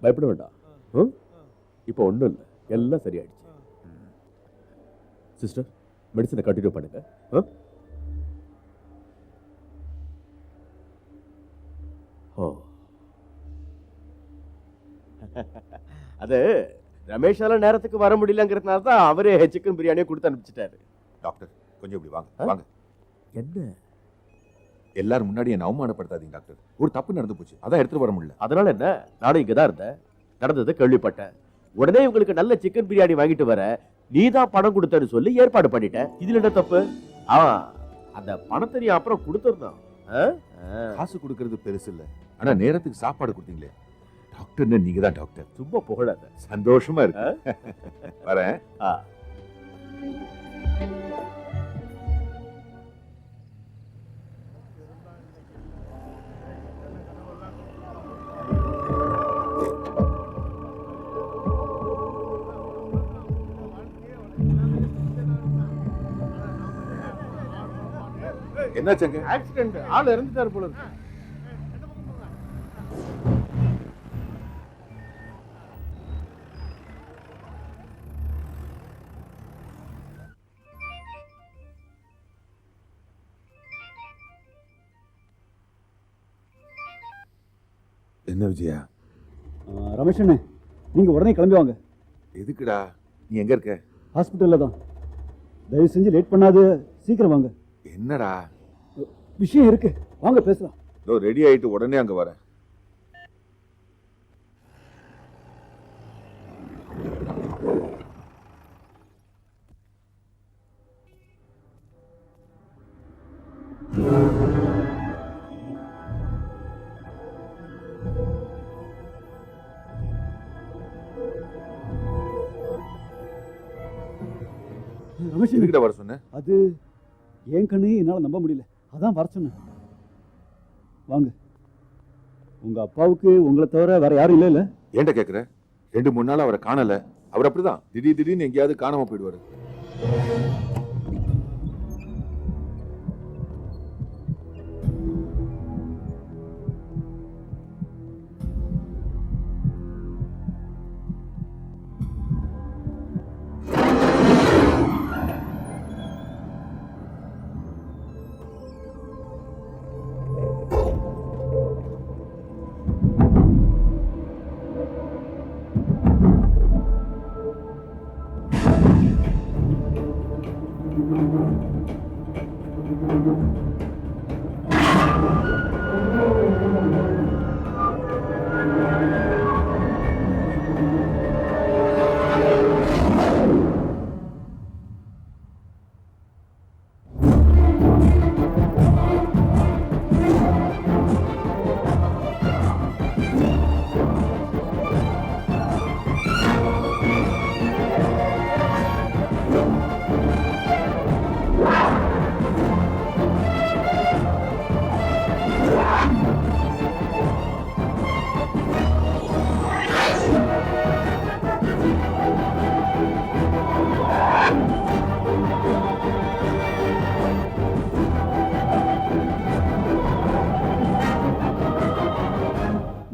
பயப்பட வேண்டாம். இப்போ ஒன்றும் இல்லை, எல்லாம் சரியாயிடுச்சு. சிஸ்டர், மெடிசனை கண்டினியூ பண்ணுங்க. அது ரமேஷால நேரத்துக்கு வர முடியலங்கிறதுனால தான் அவரே சிக்கன் பிரியாணியை கொடுத்து அனுப்பிச்சிட்டாரு. டாக்டர் கொஞ்சம் இப்படி வாங்க வாங்க. என்ன எல்லாரும் முன்னாடி என்ன அவமானப்படுத்தாதீங்க டாக்டர். ஒரு தப்பு நடந்து போச்சு, அதான் எடுத்துட்டு வர முடியல. அதனால என்ன, நானும் இங்கே தான் இருந்தேன், நடந்ததை கேள்விப்பட்டேன். உடனே உங்களுக்கு நல்ல சிக்கன் பிரியாணி வாங்கிட்டு வர நீ தான் பணம் கொடுத்தன்னு சொல்லி ஏற்பாடு பண்ணிட்டேன். இதுல என்ன தப்பு? அந்த பணத்தை அப்புறம் கொடுத்துருந்தான். காசு கொடுக்கறது பெருசு இல்ல, ஆனா நேரத்துக்கு சாப்பாடு கொடுத்தீங்களே டாக்டர்னு நீங்க தான் டாக்டர். சும்மா புகழாத. சந்தோஷமா இருக்கு. வரேன். என்னாச்சுங்க? ஆக்சிடென்ட், ஆள் இறந்துட்டாரு போல இருக்கு. என்ன விஜயா? ரமேஷ் அண்ணே, நீங்க உடனே கிளம்பி வாங்க. எதுக்குடா? நீ எங்க இருக்க? ஹாஸ்பிட்டல்ல தான். தயவு செஞ்சு லேட் பண்ணாது, சீக்கிரம் வாங்க. என்னடா விஷயம் இருக்கு, வாங்க பேசலாம். இதோ ரெடி ஆயிட்டு உடனே அங்க வரேன். ரமேஷ் எதுக்கிட்ட வர சொன்ன? அது ஏன் கண்ணு, என்னால நம்ப முடியல, அதான் வர சொன்னேன். வாங்க. உங்க அப்பாவுக்கு உங்களை தவிர வேற யாரும் இல்ல இல்ல? ஏன்டா கேக்குற? 2-3 நாள் அவரை காணல. அவர் அப்படிதான் திடீர்னு எங்கேயாவது காணாம போயிடுவாரு.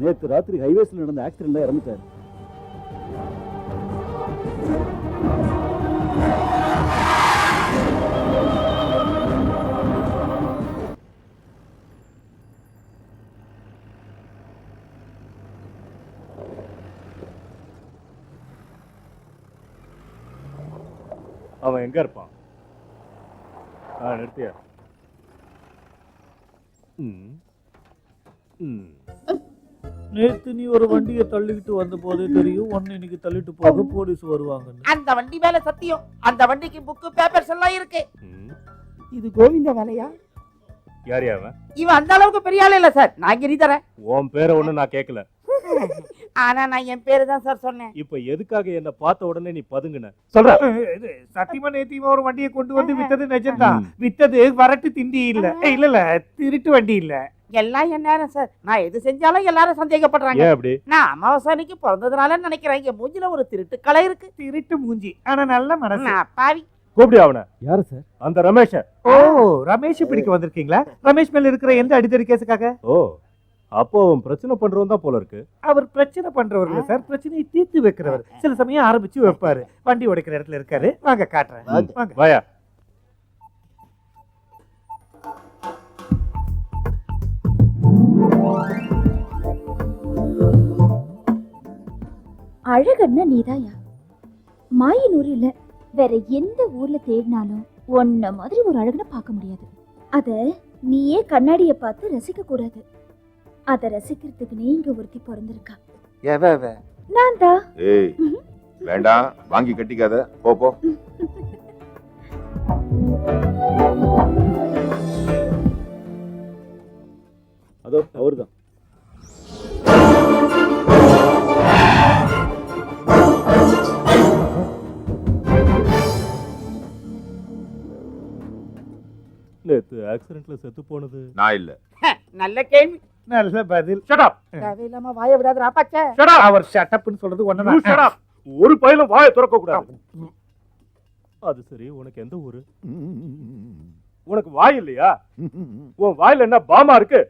நேற்று ராத்திரி ஹைவேஸ்ல நடந்த ஆக்சிடென்ட்ல இறந்துட்டாரு. அவன் எங்க இருப்பான்? நிறுத்தியா? நேத்து நீ ஒரு வண்டியை தள்ளிக்கிட்டு வந்த போதே தெரியும் ஒன்னு இன்னைக்கு தள்ளிட்டு போக போலீஸ் வருவாங்க. அந்த வண்டி மேல சத்தியம். அந்த வண்டிக்கு புக்கு பேப்பர்ஸ் எல்லாம் இருக்கு. இது கோவிந்த வேலையா? யார் அவன்? இவன் அந்த அளவுக்கு பெரிய ஆளு இல்ல சார், நான் கிரி தரேன். உன் பேரை ஒண்ணு நான் கேட்கல. ஆனா நான் என் பேரு தான் சார் சொன்னேன். இப்ப எதுக்காக என்ன பார்த்த உடனே நீ பதுங்குன? சொல்ற. சத்தியமா நேத்தியமா ஒரு வண்டியை கொண்டு வந்து வித்தது நிஜம்தான். வித்தது வரட்டு திண்டி இல்ல. இல்ல திருட்டு வண்டி இல்ல. எல்லாம் என் நேரம் சார். நான் எது செஞ்சாலும் எல்லாரும் சந்தேகப்படுறாங்க. ஏன் அப்படி? நான் அமாவாசை அன்னைக்கு பிறந்ததுனால நினைக்கிறேன். என் மூஞ்சில ஒரு திருட்டு கலை இருக்கு. திருட்டு மூஞ்சி, ஆனா நல்ல மனசு. நான் பாவி. கூப்பிடு அவனை. யாரு சார்? அந்த ரமேஷ. ஓ, ரமேஷ் பிடிக்க வந்திருக்கீங்களா? ரமேஷ் மேல இருக்கிற எந்த அடிதடி கேஸுக்காக? ஓ, அப்போ அவன் பிரச்சனை பண்றவன் தான் போல இருக்கு. அவர் பிரச்சனை பண்றவர் இல்ல சார், பிரச்சனையை தீர்த்து வைக்கிறவர். சில சமயம் ஆரம்பிச்சு வைப்பாரு. வண்டி உடைக்கிற இடத்துல இருக்காரு. வாங்க காட்டுறேன். வாங்க. வாயா. அழகன்னா நீதாயா. மாயனூர் இல்ல, வேற எந்த ஊர்ல தேடினாலும் உன்ன மாதிரி ஒரு அழகனை பார்க்க முடியாது. அத நீயே கண்ணாடிய பார்த்து ரசிக்க கூடாது. அத ரசிக்கிறதுக்கு நீங்க ஒருத்தி பிறந்திருக்கா. நான் தான். ஏய் வேண்டாம், வாங்கி கட்டிக்காத, போ போ. அதோ அவர்தான். நேத்து ஆக்சிடென்ட்ல செத்து போனது நான் இல்ல. நல்ல கேள்வி. நல்ல பதில். தேவையில்லாம வாய விடாத பச்சை. அவர் ஷட்டப்னு சொல்றது ஒண்ணுதான். ஒரு பையில வாயை திறக்க கூடாது. அது சரி, உனக்கு எந்த ஊரு? உனக்கு வாய் இல்லையா? உன் வாயில என்ன பாமா இருக்கு?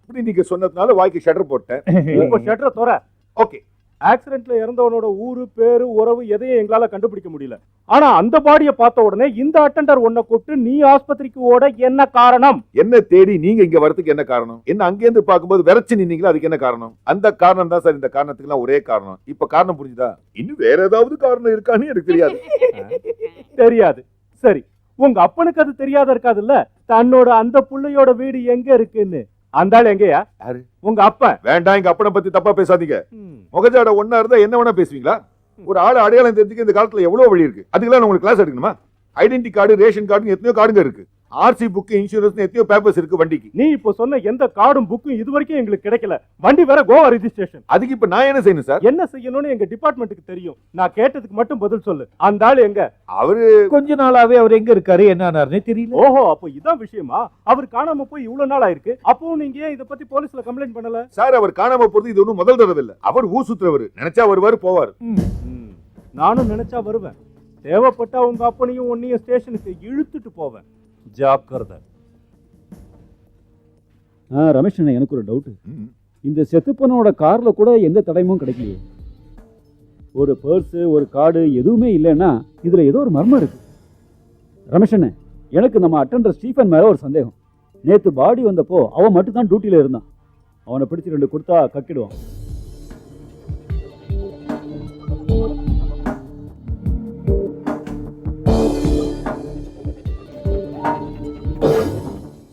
இப்படி நீங்க சொன்னதுனால வாய்க்கு ஷட்டர் போட்டேன். இப்ப ஷட்டரை தோற. ஓகே. ஆக்சிடென்ட்ல இறந்தவனோட ஊரு, பேரு, உறவு எதையும் எங்களால கண்டுபிடிக்க முடியல. ஆனா அந்த பாடியை பார்த்த உடனே இந்த அட்டெண்டர் உன்னை கூப்பிட்டு நீ ஆஸ்பத்திரிக்கு ஓட என்ன காரணம்? என்ன தேடி நீங்க இங்க வரதுக்கு என்ன காரணம்? என்ன அங்கேருந்து பார்க்கும்போது விரைச்சு நின்னீங்களா, அதுக்கு என்ன காரணம்? அந்த காரணம் தான் சார். இந்த காரணத்துக்குலாம் ஒரே காரணம். இப்ப காரணம் புரிஞ்சுதா? இன்னும் வேற ஏதாவது காரணம் இருக்கான்னு எனக்கு தெரியாது. தெரியாது. சரி, உங்க அப்பனுக்கு அது தெரியாத இருக்காதுல்ல, தன்னோட அந்த புள்ளையோட வீடு எங்க இருக்குன்னு. அந்த ஆள் எங்கயா? யாரு? உங்க அப்பன். வேண்டாம், எங்க அப்பனை பத்தி தப்பா பேசாதீங்க. முகஜாட ஒன்னா இருந்தா என்ன வேணா பேசுவீங்களா? ஒரு ஆளு அடையாளம் தெரிஞ்சுக்க இந்த காலத்துல எவ்வளவு வழி இருக்கு. அதுக்கெல்லாம் உங்களுக்கு கிளாஸ் எடுக்கணுமா? ஐடென்டி கார்டு, ரேஷன் கார்டு, எத்தனையோ கார்டுங்க இருக்கு. ஆர்சி புக், இன்சூரன்ஸ், எத்தனையோ பேப்பர்ஸ் இருக்கு வண்டிக்கு. நீ இப்போ சொன்ன எந்த கார்டும் புக்கும் இது வரைக்கும் எங்களுக்கு கிடைக்கல. வண்டி வேற கோவா ரெஜிஸ்ட்ரேஷன். அதுக்கு இப்ப நான் என்ன செய்யணும் சார்? என்ன செய்யணும்னு எங்க டிபார்ட்மெண்ட்டுக்கு தெரியும். நான் கேட்டதுக்கு மட்டும் பதில் சொல்லு. அந்த ஆள் எங்க? அவரு கொஞ்ச நாளாவே அவர் எங்க இருக்காரு, என்ன ஆனாருன்னே தெரியல. ஓஹோ, அப்போ இதான் விஷயமா? அவர் காணாம போய் இவ்வளவு நாள் ஆயிருக்கு. அப்போ நீங்க ஏன் இத பத்தி போலீஸ்ல கம்ப்ளைண்ட் பண்ணல? சார், அவர் காணாம போறது இது ஒண்ணும் முதல் தடவை இல்ல. அவர் ஊர் சுத்துறவர். நினைச்சா வருவாரு, போவார். நானும் நினைச்சா வருவேன். தேவைப்பட்டா உங்க அப்பனையும் உன்னையும் ஸ்டேஷனுக்கு இழுத்துட்டு போவேன். ஜாக்கிரதை. ரமேஷ் அண்ணா, எனக்கு ஒரு டவுட். இந்த செத்துப்பனோட கார்ல கூட எந்த தடயமும் கிடைக்கலையே. ஒரு பர்ஸ், ஒரு கார்டு எதுவுமே இல்லைன்னா இதுல ஏதோ ஒரு மர்மம் இருக்கு. ரமேஷ் அண்ணா, எனக்கு நம்ம அட்டெண்டர் ஸ்டீஃபன் மேல ஒரு சந்தேகம். நேத்து பாடி வந்தப்போ அவன் மட்டும் தான் டியூட்டியில இருந்தான். அவனை பிடிச்சி 2 கொடுத்தா கக்கிடுவான்.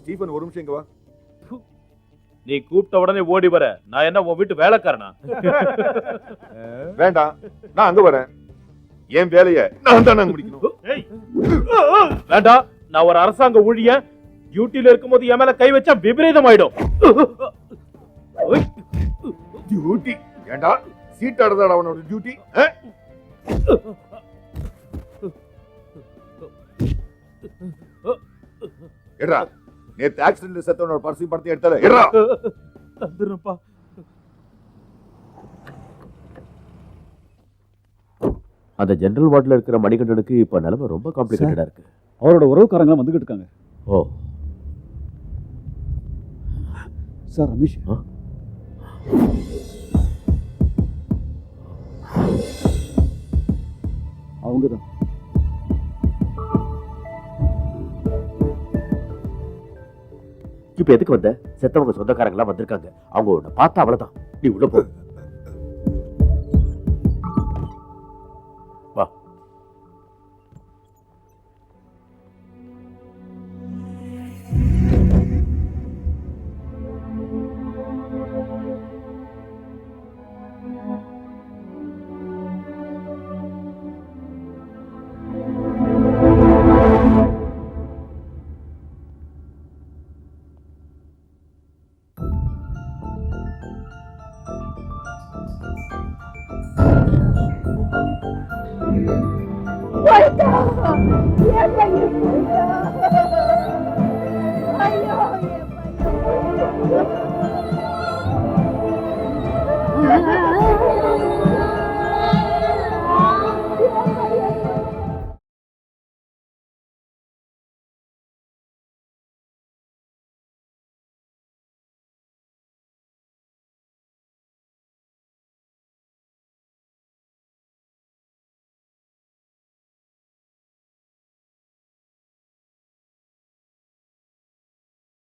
ஸ்டீஃபன், ஒரு நிமிஷம் இங்க வா. நீ கூப்பிட்ட உடனே ஓடி வர நான் என்ன உன் வீட்டு வேலைக்காரனா? வேண்டாம், நான் அங்க வரேன். என் வேலைய நான் தான் முடிக்கணும். வேண்டாம், நான் ஒரு அரசாங்க ஊழியன். டியூட்டில இருக்கும்போது என் மேல கை வச்சா விபரீதம் ஆயிடும். டியூட்டி ஏண்டா? சீட் ஆடுறதா அவனோட டியூட்டி? எட்ரா, நேத்து ஆக்சிடென்ட்ல செத்தவனோட பர்ஸையும் படத்தை எடுத்தால. எட்ரா. தந்துருப்பா. அந்த ஜெனரல் வார்டுல இருக்கிற மணிகண்டனுக்கு இப்ப நிலைமை ரொம்ப காம்ப்ளிகேட்டடா இருக்கு. அவரோட உறவுக்காரங்க வந்துகிட்டு இருக்காங்க. ஓ சார், ரமேஷ் அவங்கதான். இப்ப எதுக்கு வந்த? செத்தவங்க சொந்தக்காரங்களா வந்திருக்காங்க. அவங்க உன்னை பார்த்தா அவ்வளவுதான். நீ உள்ள போ. வா. ஐயோ,